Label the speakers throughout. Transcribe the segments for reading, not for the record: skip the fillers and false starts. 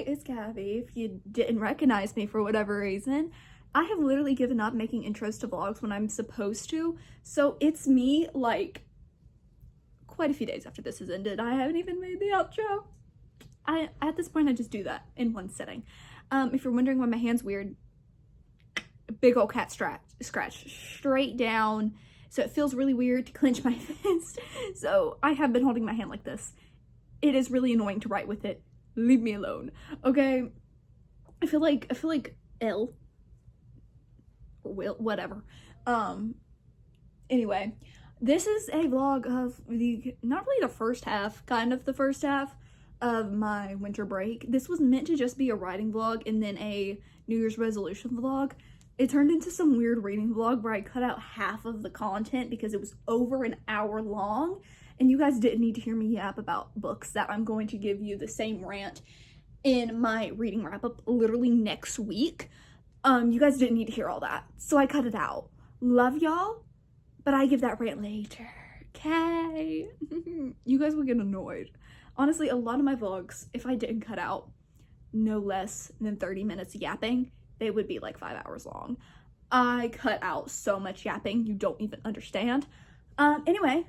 Speaker 1: it's Gabby. If you didn't recognize me for whatever reason, I have literally given up making intros to vlogs when I'm supposed to. So it's me, like, quite a few days after this has ended. I haven't even made the outro. At this point, I just do that in one sitting. If you're wondering why my hand's weird, big old cat scratch straight down. So it feels really weird to clench my fist. So I have been holding my hand like this. It is really annoying to write with it. Leave me alone, okay? I feel like ill. Or will, whatever. Anyway, this is a vlog of not really the first half, kind of the first half of my winter break. This was meant to just be a writing vlog and then a New Year's resolution vlog. It turned into some weird reading vlog where I cut out half of the content because it was over an hour long, and you guys didn't need to hear me yap about books that I'm going to give you the same rant in my reading wrap-up literally next week. You guys didn't need to hear all that, so I cut it out. Love y'all, but I give that rant later, okay? You guys will get annoyed. Honestly, a lot of my vlogs, if I didn't cut out no less than 30 minutes yapping, they would be like 5 hours long. I cut out so much yapping, you don't even understand. Anyway,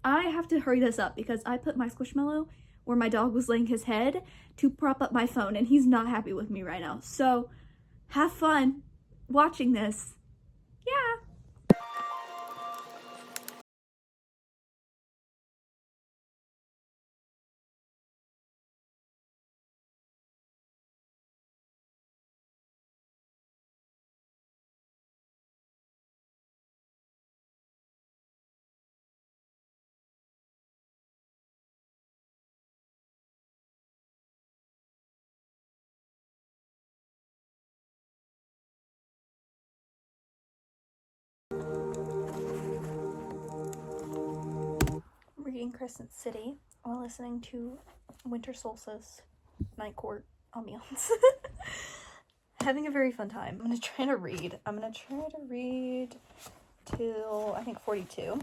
Speaker 1: I have to hurry this up because I put my Squishmallow where my dog was laying his head to prop up my phone, and he's not happy with me right now. So have fun watching this. Yeah. Reading Crescent City while listening to Winter Solstice Night Court ambiance. Having a very fun time. I'm gonna try to read till I think 42.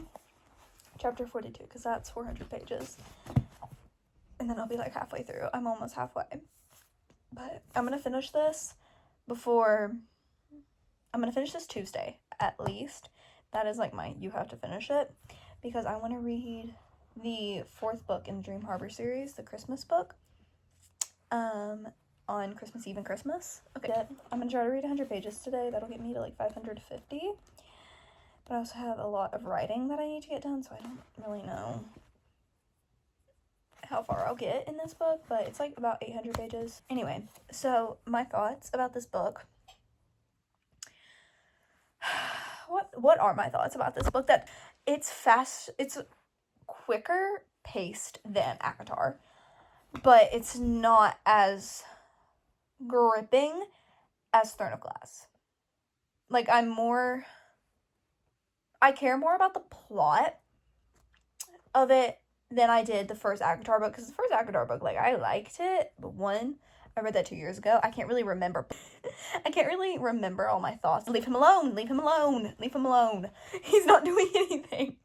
Speaker 1: Chapter 42, because that's 400 pages. And then I'll be like halfway through. I'm almost halfway. But I'm gonna finish this Tuesday, at least. That is like you have to finish it. Because I want to read the 4th book in the Dream Harbor series, the Christmas book, on Christmas Eve and Christmas. Okay, I'm gonna try to read 100 pages today. That'll get me to like 550. But I also have a lot of writing that I need to get done, so I don't really know how far I'll get in this book, but it's like about 800 pages. Anyway, so my thoughts about this book. What are my thoughts about this book? That it's quicker paced than ACOTAR, but it's not as gripping as Throne of Glass. Like, I care more about the plot of it than I did the first ACOTAR book, because the first ACOTAR book, like, I liked it, but I read that 2 years ago. I can't really remember all my thoughts. Leave him alone, leave him alone, leave him alone. He's not doing anything.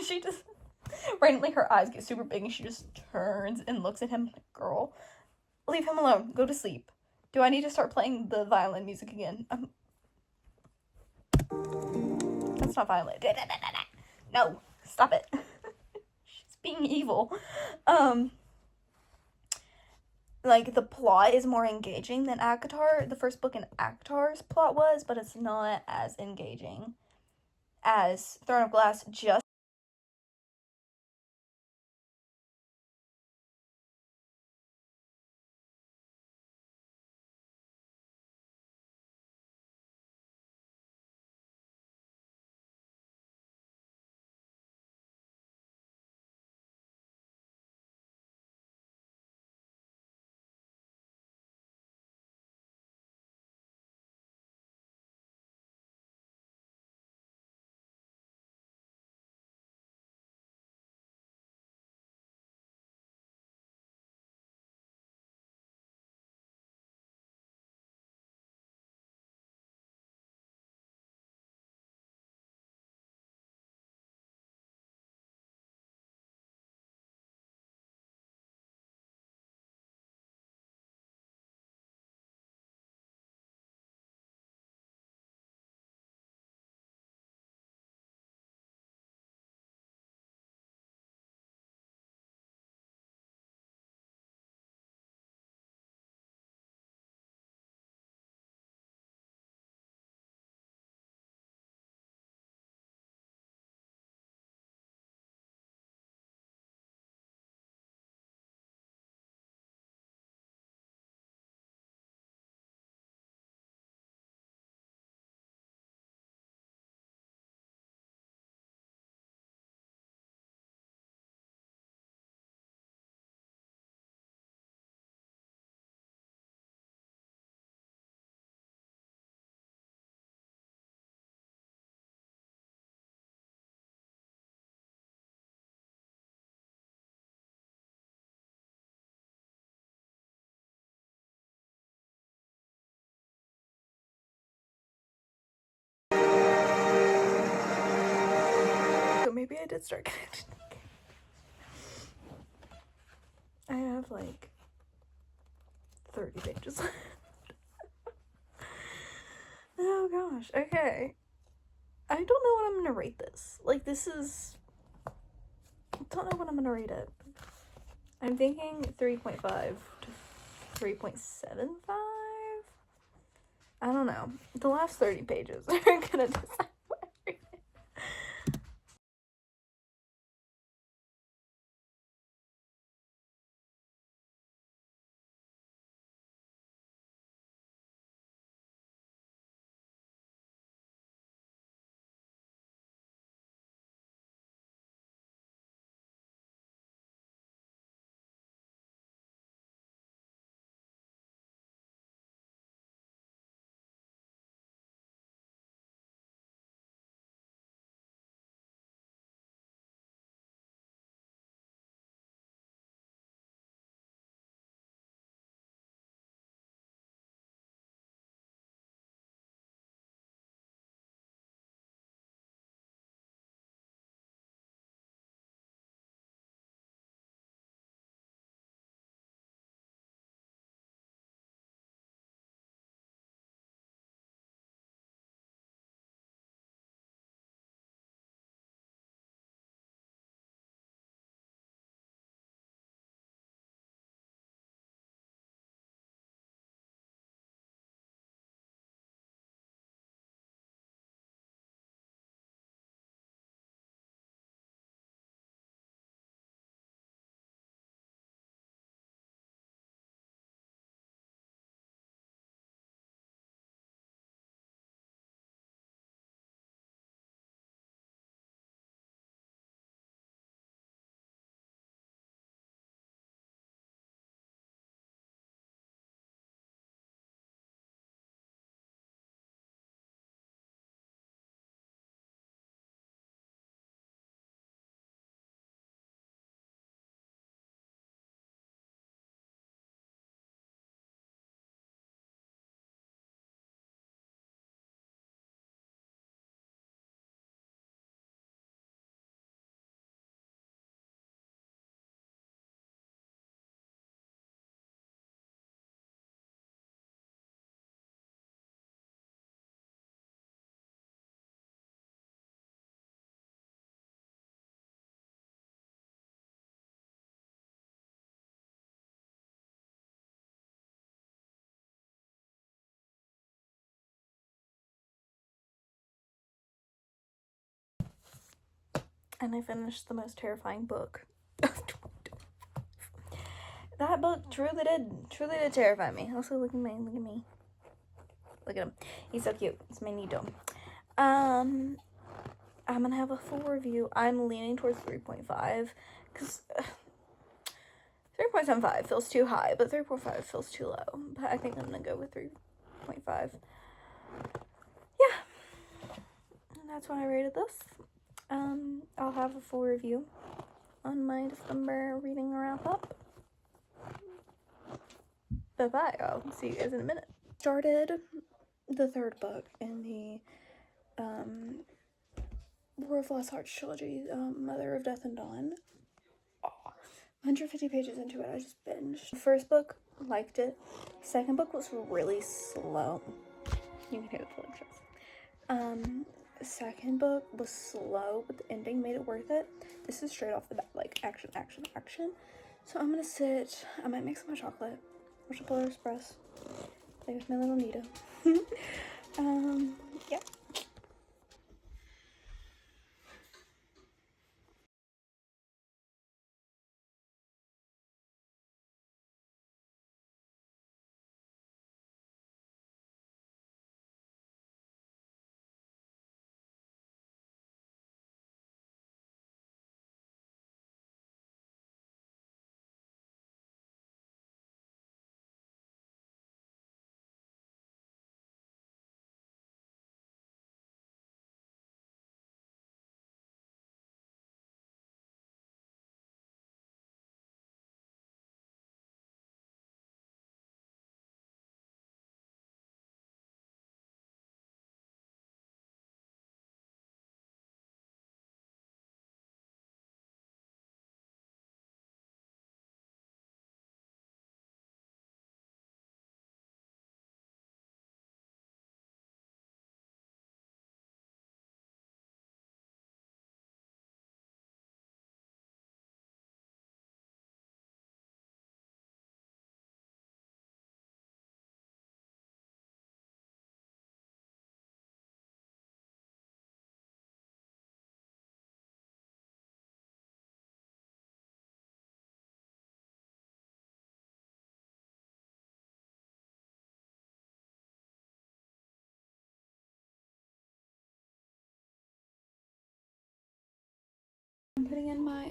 Speaker 1: She just, randomly her eyes get super big and she just turns and looks at him like, girl, leave him alone, go to sleep. Do I need to start playing the violin music again? That's not violin. No, stop it. She's being evil. Like, the plot is more engaging than ACOTAR. The first book in ACOTAR's plot was, but it's not as engaging as Throne of Glass, just I did start connecting. I have like 30 pages left. Oh gosh, okay. I don't know what I'm gonna rate this. Like, this is... I don't know what I'm gonna rate it. I'm thinking 3.5 to 3.75? I don't know. The last 30 pages are gonna decide what I rate it. And I finished the most terrifying book of 2025. That book truly did terrify me. Also, look at me. Look at him. He's so cute. It's my Nito. I'm gonna have a full review. I'm leaning towards 3.5 because 3.75 feels too high, but 3.5 feels too low. But I think I'm gonna go with 3.5. Yeah, and that's why I rated this. I'll have a full review on my December reading wrap up. Bye-bye. I'll see you guys in a minute. Started the third book in the War of Lost Hearts trilogy, Mother of Death and Dawn. 150 pages into it, I just binged. The first book, liked it. Second book was really slow. You can hear the flick. Second book was slow, but the ending made it worth it. This is straight off the bat, like action. So I'm gonna sit. I might make some hot chocolate. Watch a Polar Express. Play with my little Nita. Yeah.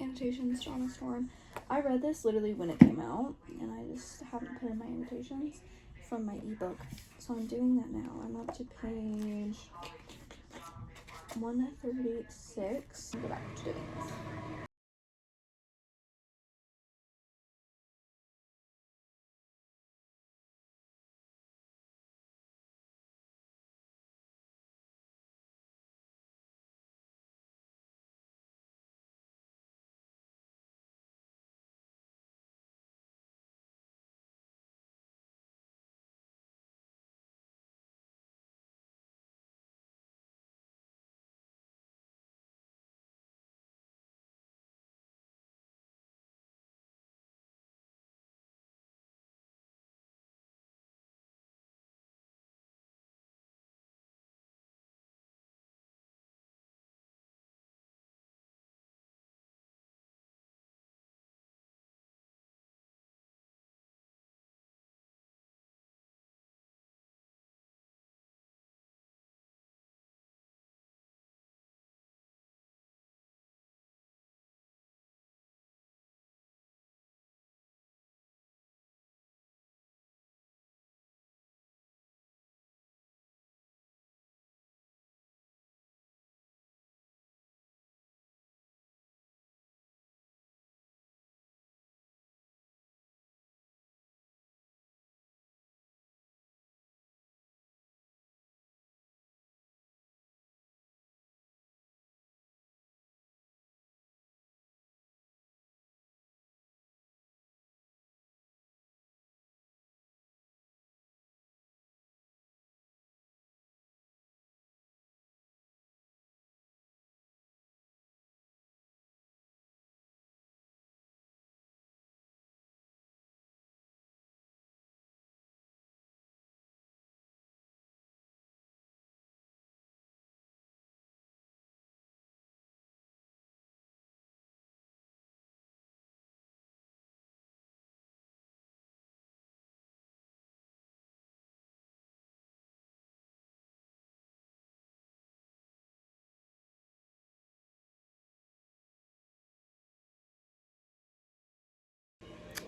Speaker 1: Annotations, Shauna Storm. I read this literally when it came out, and I just haven't put in my annotations from my ebook. So I'm doing that now. I'm up to page 136. Go back to doing this.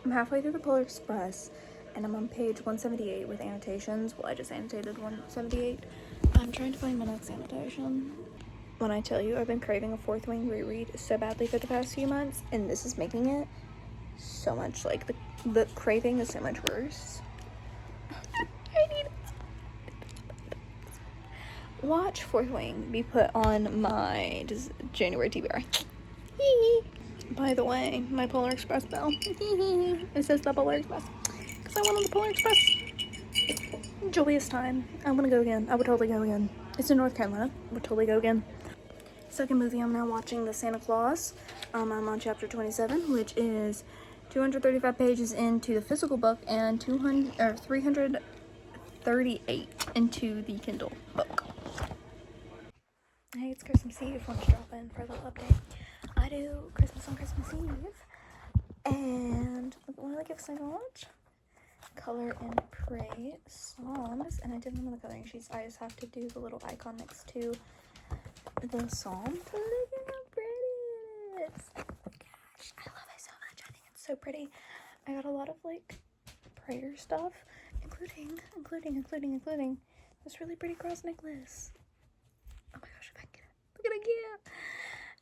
Speaker 1: I'm halfway through the Polar Express, and I'm on page 178 with annotations. Well, I just annotated 178. I'm trying to find my next annotation. When I tell you I've been craving a Fourth Wing reread so badly for the past few months, and this is making it so much, like, the craving is so much worse. I need it. Watch Fourth Wing be put on my January TBR. By the way, my Polar Express bell. It says the Polar Express. Because I went on the Polar Express. Joyous time. I want to go again. I would totally go again. It's in North Carolina. I would totally go again. Second movie I'm now watching, The Santa Claus. I'm on chapter 27, which is 235 pages into the physical book and 338 into the Kindle book. Hey, it's Christmas Eve. Want to drop in for a little update. I do Christmas on Christmas Eve, and one of the gifts I got, Color and Pray Psalms, and I did one of the coloring sheets. I just have to do the little icon next to the psalm. Look at how pretty it is. Gosh, I love it so much. I think it's so pretty. I got a lot of like prayer stuff, including this really pretty cross necklace. Oh my gosh, if I can get it. Look at it, yeah.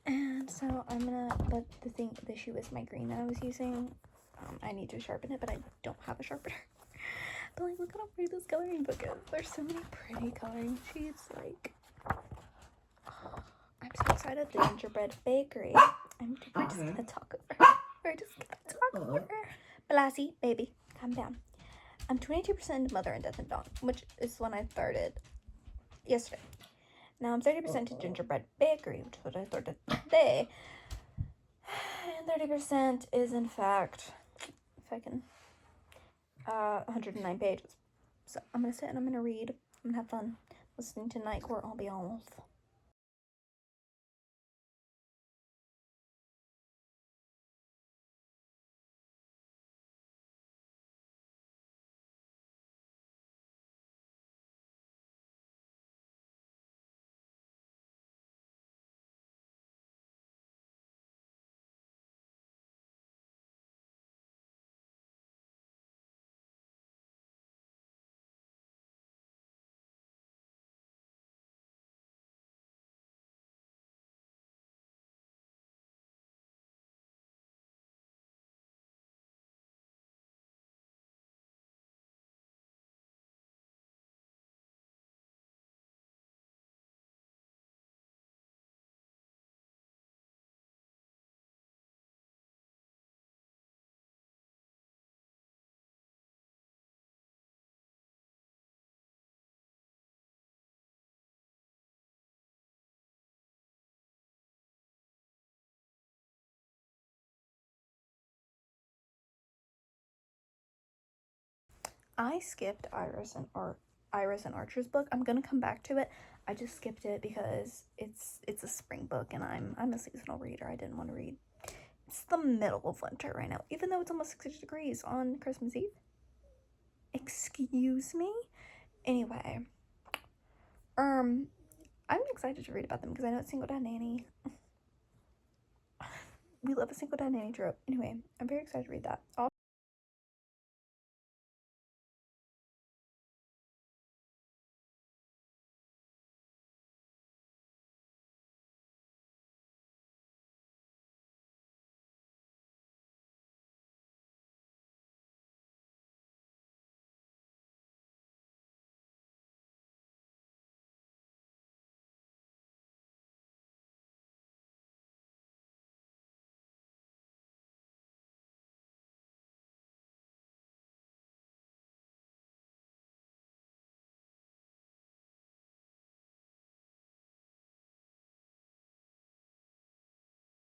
Speaker 1: And so I'm gonna, but the issue is my green that I was using. I need to sharpen it, but I don't have a sharpener. But like, look how pretty this coloring book is. There's so many pretty coloring sheets. Like, oh, I'm so excited. The Gingerbread Bakery. We're just gonna talk over her. We're just gonna talk over her. Blassie, baby, calm down. I'm 22% into Mother and Death and Dawn, which is when I started yesterday. Now I'm 30% to Gingerbread Bakery, which is what I started today. And 30% is in fact, if I can, 109 pages. So I'm gonna sit and I'm gonna read. I'm gonna have fun listening to Night Court Ambiance. I skipped Iris and Archer's book. I'm gonna come back to it. I just skipped it because it's a spring book and I'm a seasonal reader. I didn't want to read. It's the middle of winter right now, even though it's almost 60 degrees on Christmas Eve. Excuse me? Anyway, I'm excited to read about them because I know it's Single Dad Nanny. We love a Single Dad Nanny trope. Anyway, I'm very excited to read that.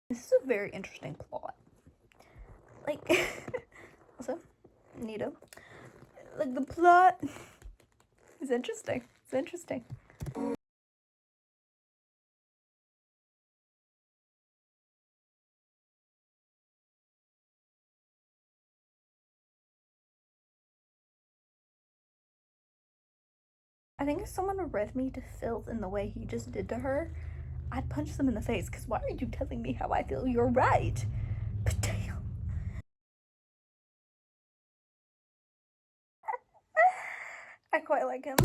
Speaker 1: This is a very interesting plot. Like, also, Nita. Like, the plot is interesting. It's interesting. I think if someone read me to filth in the way he just did to her, I'd punch them in the face, because why are you telling me how I feel? You're right. But damn. I quite like him.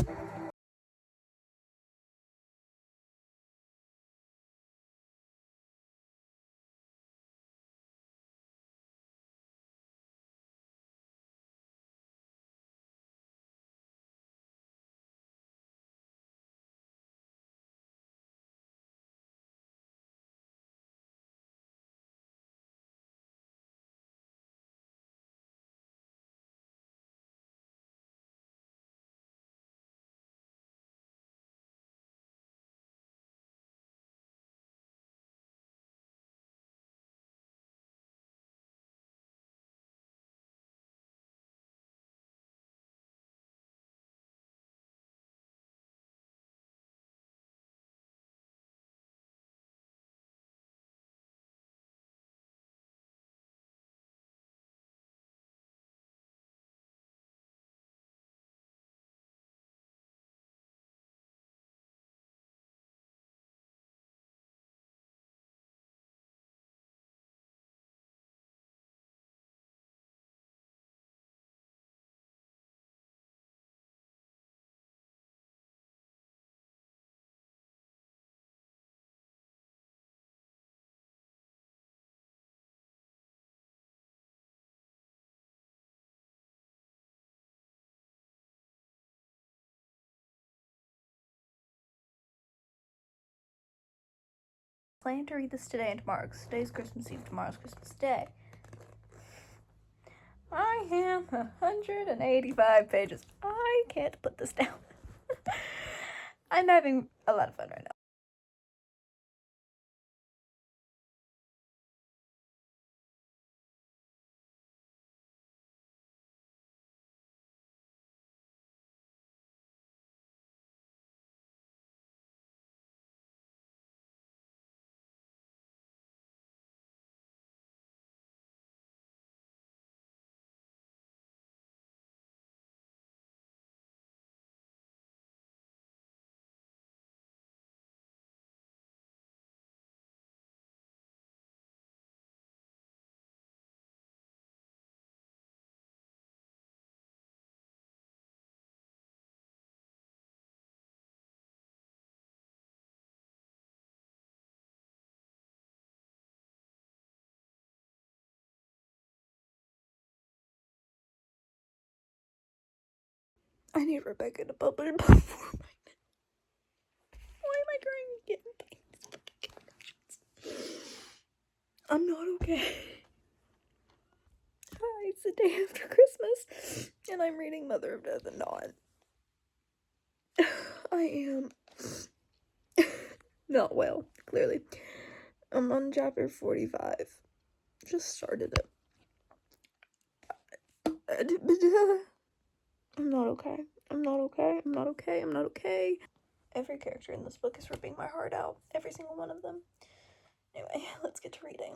Speaker 1: Plan to read this today and tomorrow, because today's Christmas Eve, tomorrow's Christmas Day. I am 185 pages. I can't put this down. I'm having a lot of fun right now. I need Rebecca to bubble it before my... Why am I crying again? I'm not okay. Hi, it's the day after Christmas, and I'm reading Mother of Death and Dawn. I am not well, clearly. I'm on chapter 45. Just started it. I'm not okay. I'm not okay. I'm not okay. I'm not okay. Every character in this book is ripping my heart out. Every single one of them. Anyway, let's get to reading.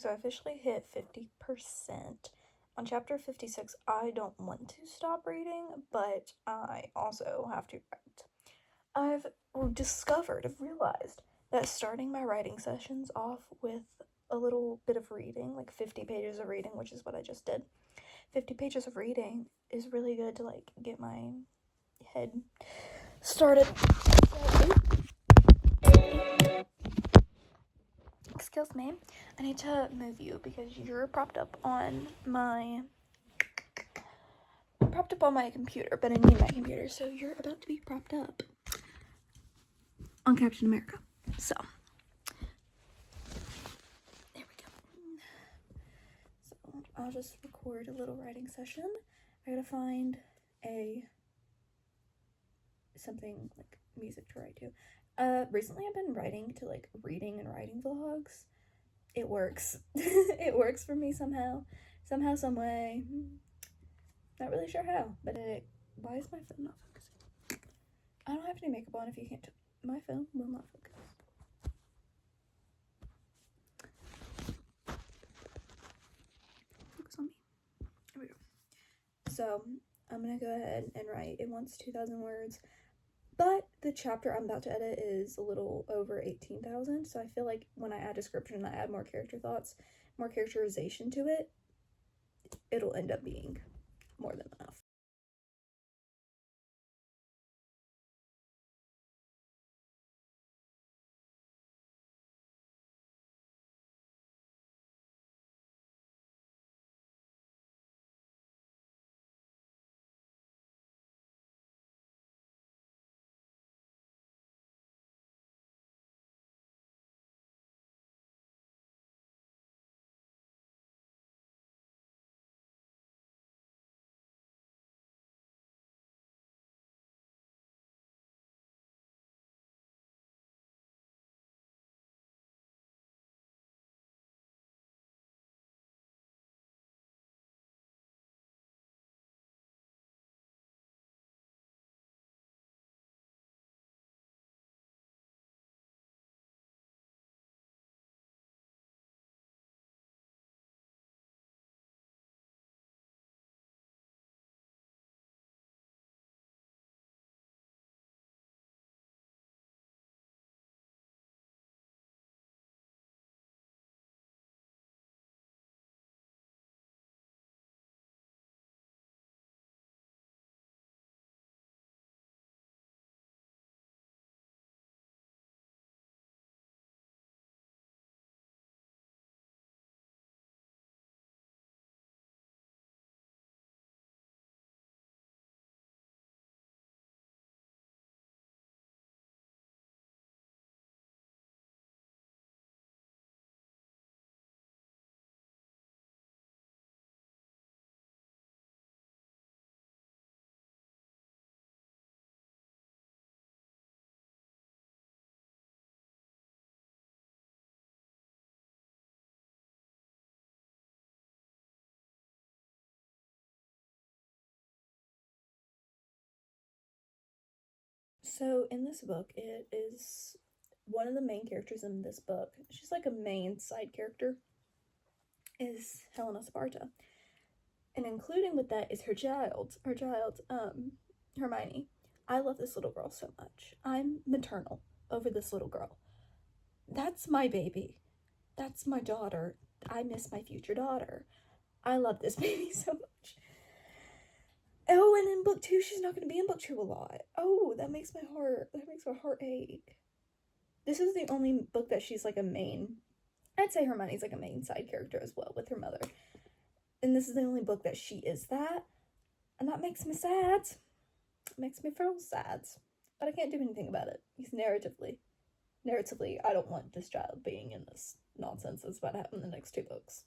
Speaker 1: So I officially hit 50%. On chapter 56, I don't want to stop reading, but I also have to write. I've realized that starting my writing sessions off with a little bit of reading, like 50 pages of reading, which is what I just did, 50 pages of reading is really good to like get my head started. Excuse me, I need to move you because you're propped up on my computer, but I need my computer, so you're about to be propped up on Captain America. So there we go. So I'll just record a little writing session. I gotta find something like music to write to. Recently I've been writing to like reading and writing vlogs. It works. It works for me somehow, some way. Not really sure how, but why is my phone not focusing? I don't have any makeup on if you can't. My phone will not focus. Focus on me. There we go. So I'm gonna go ahead and write. It wants 2,000 words, but the chapter I'm about to edit is a little over 18,000. So I feel like when I add description, I add more character thoughts, more characterization to it, it'll end up being more than enough. So in this book, it is one of the main characters in this book. She's like a main side character. Is Helena Sparta, and including with that is her child, Hermione. I love this little girl so much. I'm maternal over this little girl. That's my baby. That's my daughter. I miss my future daughter. I love this baby so much. Oh, and in book 2, she's not going to be in book 2 a lot. Oh, that makes my heart ache. This is the only book that she's like a main. I'd say Hermione's like a main side character as well with her mother. And this is the only book that she is that. And that makes me sad. It makes me feel sad. But I can't do anything about it. Because narratively, I don't want this child being in this nonsense that's about to happen in the next 2 books.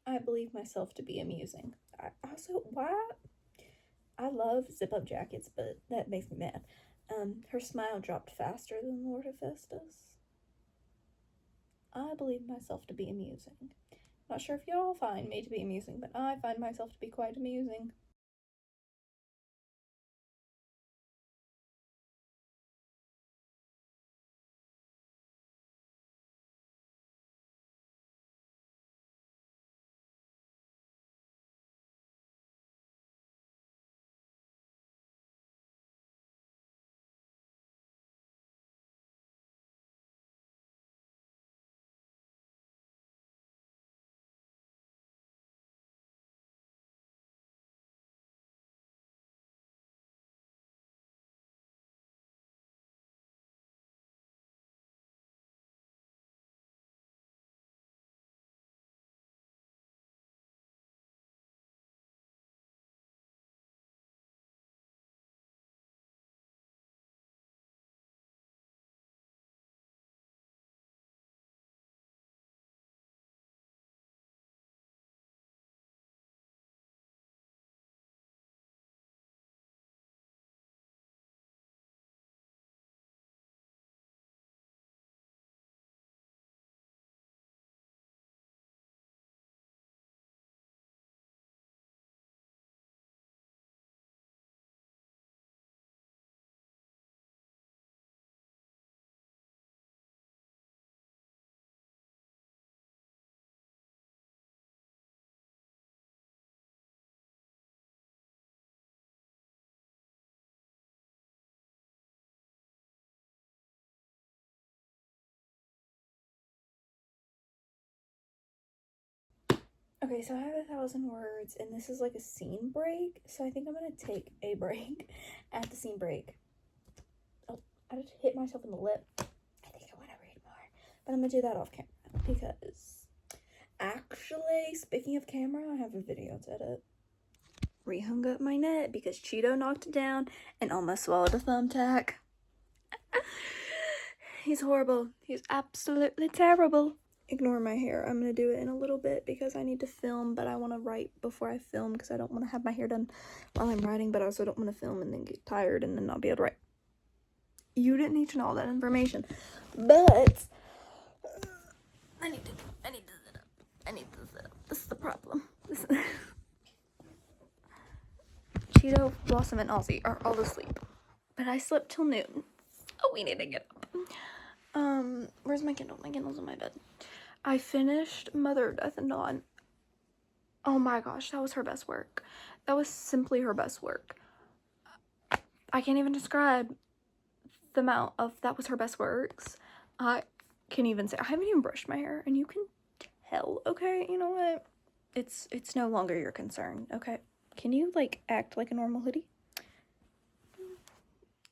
Speaker 1: I believe myself to be amusing. I also, why? I love zip up jackets, but that makes me mad. Her smile dropped faster than Lord Hephaestus. I believe myself to be amusing. Not sure if y'all find me to be amusing, but I find myself to be quite amusing. Okay, so I have 1,000 words, and this is like a scene break, so I think I'm gonna take a break at the scene break. Oh, I just hit myself in the lip. I think I want to read more, but I'm gonna do that off camera because actually, speaking of camera, I have a video to edit. Rehung up my net because Cheeto knocked it down and almost swallowed a thumbtack. He's horrible. He's absolutely terrible. Ignore my hair. I'm gonna do it in a little bit because I need to film, but I want to write before I film because I don't want to have my hair done while I'm writing, but I also don't want to film and then get tired and then not be able to write. You didn't need to know all that information, but I need to sit up. I need to sit up. This is the problem. Cheeto, Blossom, and Ozzy are all asleep, but I slept till noon. Oh, we need to get up. Where's my Kindle? My Kindle's in my bed. I finished Mother, Death, and Dawn. Oh my gosh, that was her best work. That was simply her best work. I can't even describe the amount of that was her best works. I can even say I haven't even brushed my hair, and you can tell. Okay, you know what? It's no longer your concern. Okay, can you like act like a normal hoodie?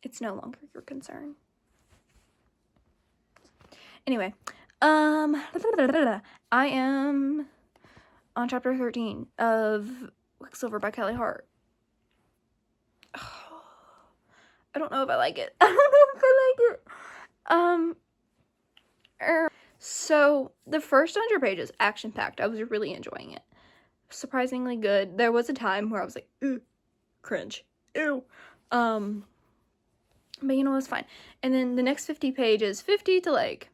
Speaker 1: It's no longer your concern. Anyway, I am on chapter 13 of Quicksilver by Kelly Hart. I don't know if I like it. I don't know if I like it. So the first 100 pages, action-packed. I was really enjoying it. Surprisingly good. There was a time where I was like, ooh, cringe. Ew. But you know, it was fine. And then the next 50 pages, 50 to like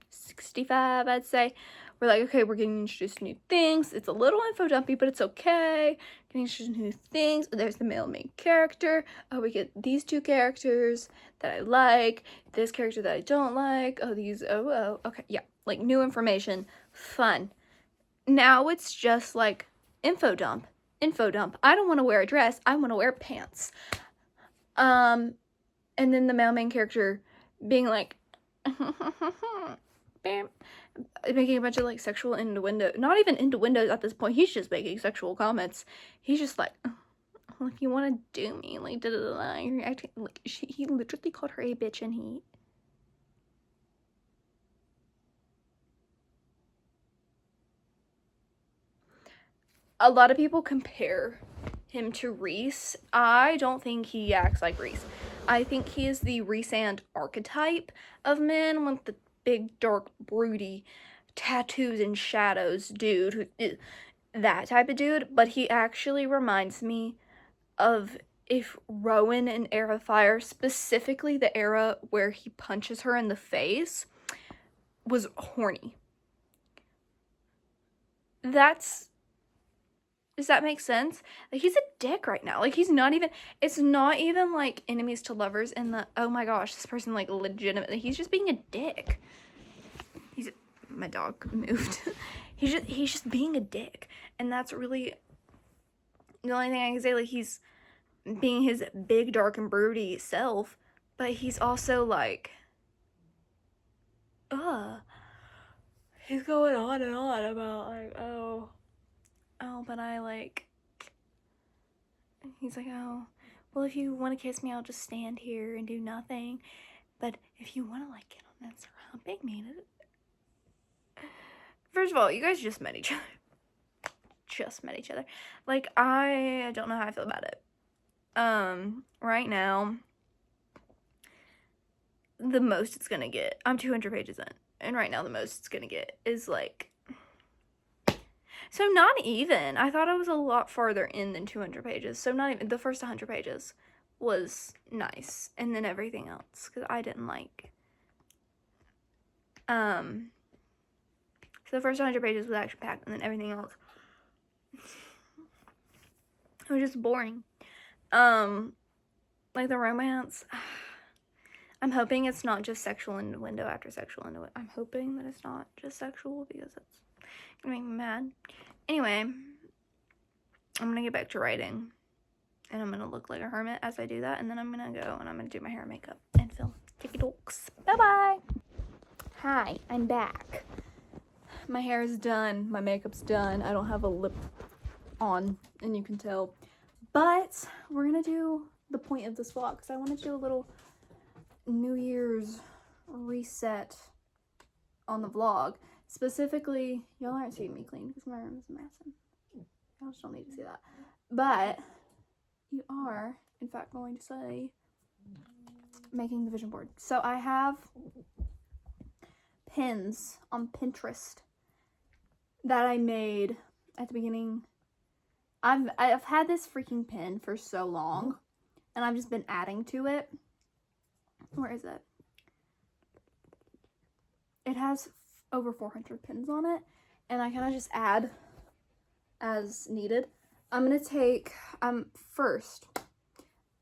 Speaker 1: 65, I'd say, we're like, okay, we're getting introduced to new things. It's a little info dumpy, but it's okay. Getting introduced to new things. There's the male main character. Oh, we get these two characters that I like. This character that I don't like. Oh, these, okay, yeah. Like, new information. Fun. Now it's just like, info dump. Info dump. I don't want to wear a dress. I want to wear pants. And then the male main character being like, bam, making a bunch of like sexual innuendo, not even innuendos at this point. He's just making sexual comments. He's just like, well, if you want to do me, like, you're acting like he literally called her a bitch, and he. A lot of people compare him to Reese. I don't think he acts like Reese. I think he is the Rhysand archetype of men with the big, dark, broody, tattoos and shadows dude. That type of dude. But he actually reminds me of if Rowan in Heir of Fire, specifically the era where he punches her in the face, was horny. Does that make sense? Like, he's a dick right now. Like, he's not even, it's not even, like, enemies to lovers in the, oh my gosh, this person, like, legitimately, he's just being a dick. My dog moved. he's just being a dick. And that's really the only thing I can say. Like, he's being his big, dark, and broody self, but he's also, like, he's going on and on about, like, oh, but I, like, he's like, oh, well, if you want to kiss me, I'll just stand here and do nothing. But if you want to, like, get on that humping me. First of all, you guys just met each other. Like, I don't know how I feel about it. Right now, the most it's gonna get, I'm 200 pages in, and right now the most it's gonna get is, like, so not even. I thought I was a lot farther in than 200 pages. So not even. The first 100 pages was nice. And then everything else, because I didn't like. So the first 100 pages was action-packed, and then everything else it was just boring. Like the romance. I'm hoping it's not just sexual innuendo after sexual innuendo. I'm hoping that it's not just sexual, because it's gonna make me mad. Anyway, I'm gonna get back to writing, and I'm gonna look like a hermit as I do that, and then I'm gonna go and I'm gonna do my hair and makeup and film. TikToks. Bye bye. Hi, I'm back. my hair is done, my makeup's done. I don't have a lip on, and you can tell. But we're gonna do the point of this vlog, because I want to do a little New Year's reset on the vlog. Specifically, y'all aren't seeing me clean because my room is a mess. Y'all just don't need to see that. But you are, in fact, going to say making the vision board. So I have pins on Pinterest that I made at the beginning. I've had this freaking pin for so long, and I've just been adding to it. Where is it? It has over 400 pins on it, and I kind of just add as needed. I'm gonna take, first,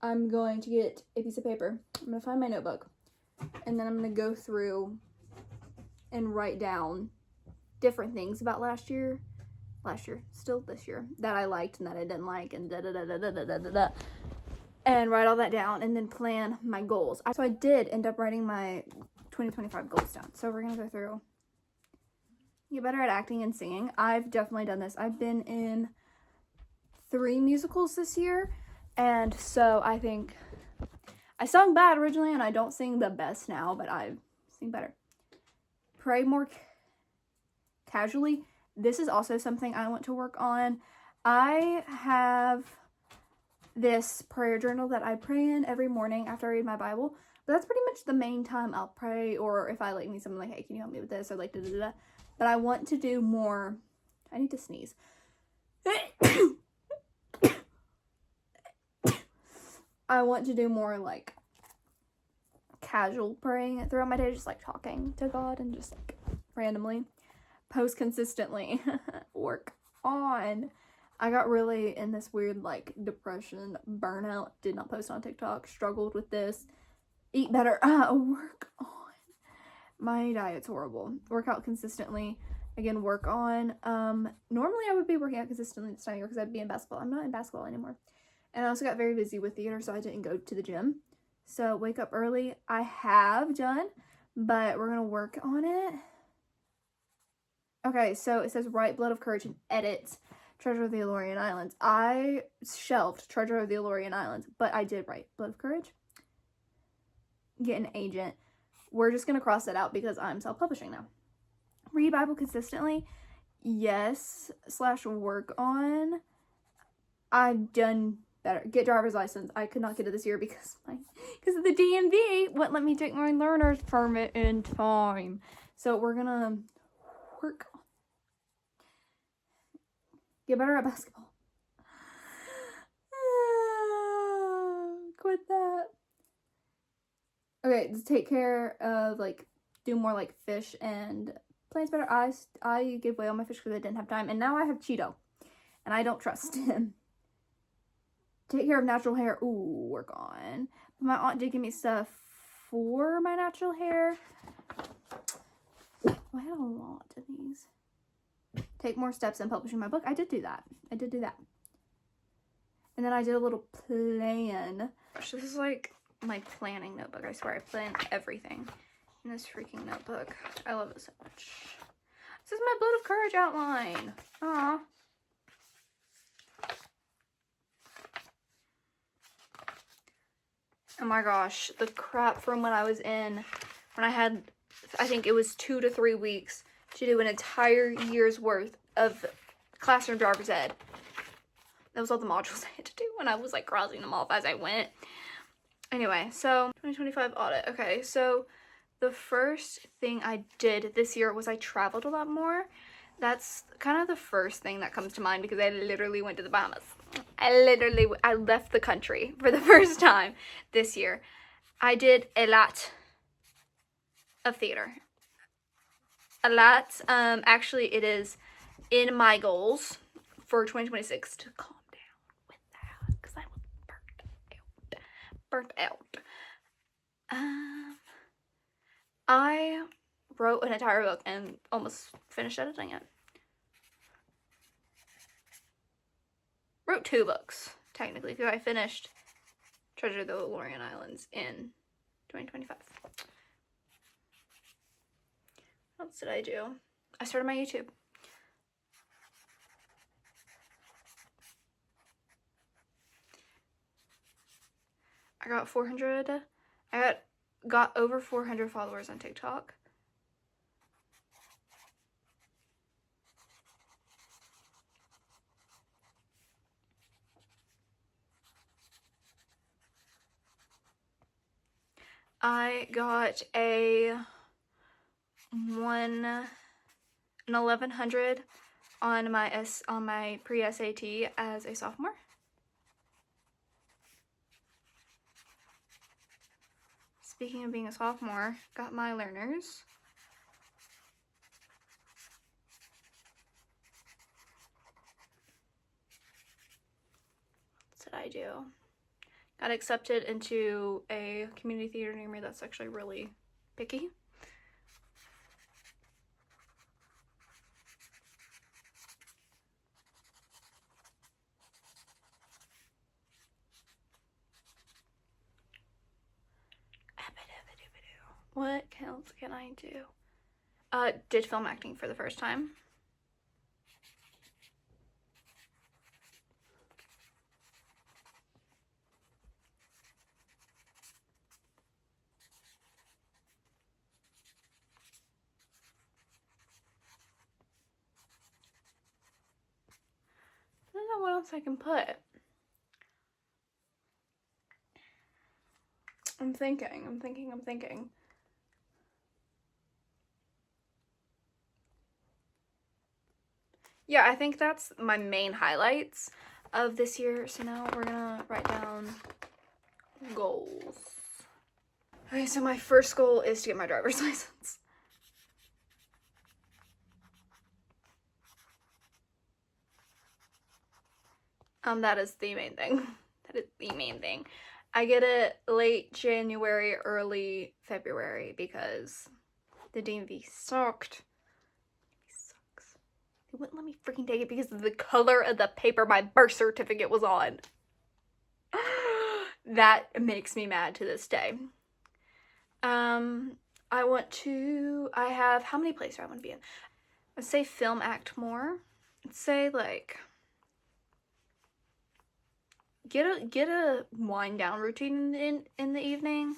Speaker 1: I'm going to get a piece of paper. I'm gonna find my notebook, and then I'm gonna go through and write down different things about last year, still this year, that I liked and that I didn't like, and da-da-da-da-da-da-da-da, and write all that down, and then plan my goals. So I did end up writing my 2025 goals down. So we're gonna go through. Get better at acting and singing. I've definitely done this. I've been in 3 musicals this year, and so I think I sung bad originally, and I don't sing the best now, but I sing better. Pray more casually. This is also something I want to work on. I have this prayer journal that I pray in every morning after I read my Bible, but that's pretty much the main time I'll pray, or if I like need someone like, hey, can you help me with this, or like da da da. But I want to do more. I need to sneeze. I want to do more like casual praying throughout my day, just like talking to God and just like randomly. Post consistently. Work on. I got really in this weird like depression, burnout, did not post on TikTok, struggled with this. Eat better. Work on. My diet's horrible. Work out consistently. Again, work on. Normally I would be working out consistently this time of year because I'd be in basketball. I'm not in basketball anymore. And I also got very busy with theater, so I didn't go to the gym. So wake up early. I have done, but we're going to work on it. Okay, so it says write Blood of Courage and edit Treasure of the Elorian Islands. I shelved Treasure of the Elorian Islands, but I did write Blood of Courage. Get an agent. We're just going to cross that out because I'm self-publishing now. Read Bible consistently. Yes. / work on. I've done better. Get driver's license. I could not get it this year because of the DMV wouldn't let me take my learner's permit in time. So we're going to work on. Get better at basketball. Quit that. Okay, just take care of, like, do more, like, fish and plants better. I gave away all my fish because I didn't have time, and now I have Cheeto, and I don't trust him. Take care of natural hair. Ooh, work on. My aunt did give me stuff for my natural hair. I had a lot of these. Take more steps in publishing my book. I did do that. And then I did a little plan. This is like my planning notebook. I swear I plan everything in this freaking notebook. I love it so much. This is my Blood of Courage outline. Aw. Oh my gosh, the crap from when I was in, when I had, I think it was 2 to 3 weeks to do an entire year's worth of classroom driver's ed. That was all the modules I had to do, and I was like crossing them off as I went. Anyway, so 2025 audit. Okay, so the first thing I did this year was I traveled a lot more. That's kind of the first thing that comes to mind because I literally went to the Bahamas. I left the country for the first time this year. I did a lot of theater. A lot. Actually, it is in my goals for 2026 to calm down with that because I was burnt out. I wrote an entire book and almost finished editing it. Wrote 2 books, technically, because I finished Treasure of the Elorian Islands in 2025. What else did I do? I started my YouTube. I got 400. I got over 400 followers on TikTok. I got an 1100 on my pre-SAT as a sophomore. Speaking of being a sophomore, got my learners. What did I do? Got accepted into a community theater near me that's actually really picky. What else can I do? Did film acting for the first time. I don't know what else I can put. I'm thinking. Yeah, I think that's my main highlights of this year. So now we're gonna write down goals. Okay, so my first goal is to get my driver's license. That is the main thing. That is the main thing. I get it late January, early February because the DMV sucked. They wouldn't let me freaking take it because of the color of the paper my birth certificate was on. That makes me mad to this day. I have, how many plays do I want to be in? Let's say film act more. Let's say like get a wind down routine in the evening.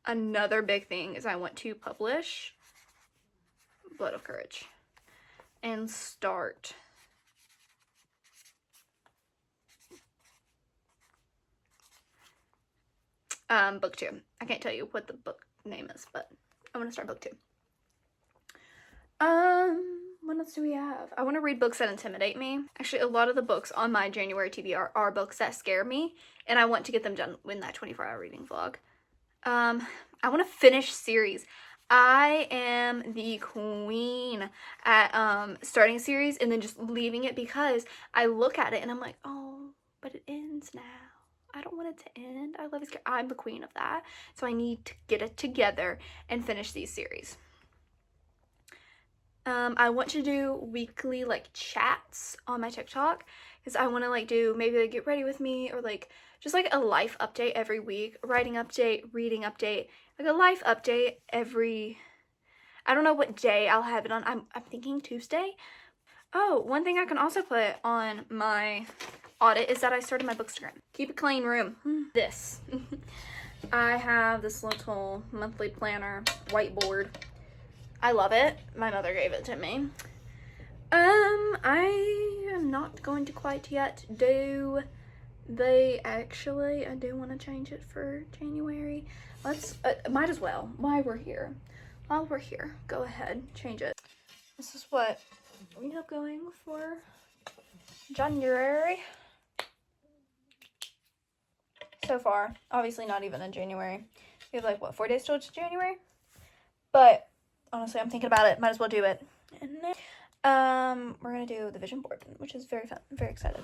Speaker 1: Another big thing is I want to publish Blood of Courage and start book 2. I can't tell you what the book name is, but I want to start book 2. What else do we have? I want to read books that intimidate me. Actually, a lot of the books on my January TBR are books that scare me, and I want to get them done in that 24-hour reading vlog. I want to finish series. I am the queen at starting a series and then just leaving it because I look at it and I'm like, oh, but it ends now. I don't want it to end. I love it. I'm the queen of that. So I need to get it together and finish these series. I want to do weekly like chats on my TikTok because I want to like do maybe like get ready with me or like just like a life update every week, writing update, reading update, like a life update every, I don't know what day I'll have it on. I'm thinking Tuesday. Oh, one thing I can also put on my audit is that I started my Bookstagram. Keep a clean room. This. I have this little monthly planner whiteboard. I love it. My mother gave it to me. I am not going to quite yet do I do want to change it for January. Let's, might as well, while we're here, go ahead, change it. This is what we have going for January. So far, obviously not even in January. We have like, what, 4 days till it's January? But honestly, I'm thinking about it. Might as well do it. And then, we're gonna do the vision board, which is very fun. I'm very excited.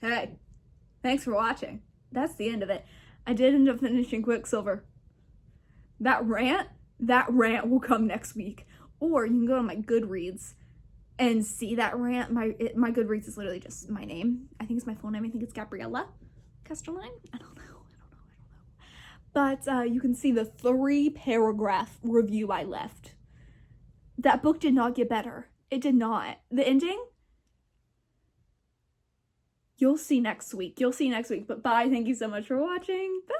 Speaker 1: hey, thanks for watching. That's the end of it. I did end up finishing Quicksilver. That rant will come next week. Or you can go to my Goodreads and see that rant. My Goodreads is literally just my name. I think it's my full name. I think it's Gabriella Casterline. I don't know. But you can see the 3-paragraph review I left. That book did not get better. It did not. The ending? You'll see next week. But bye. Thank you so much for watching. Bye.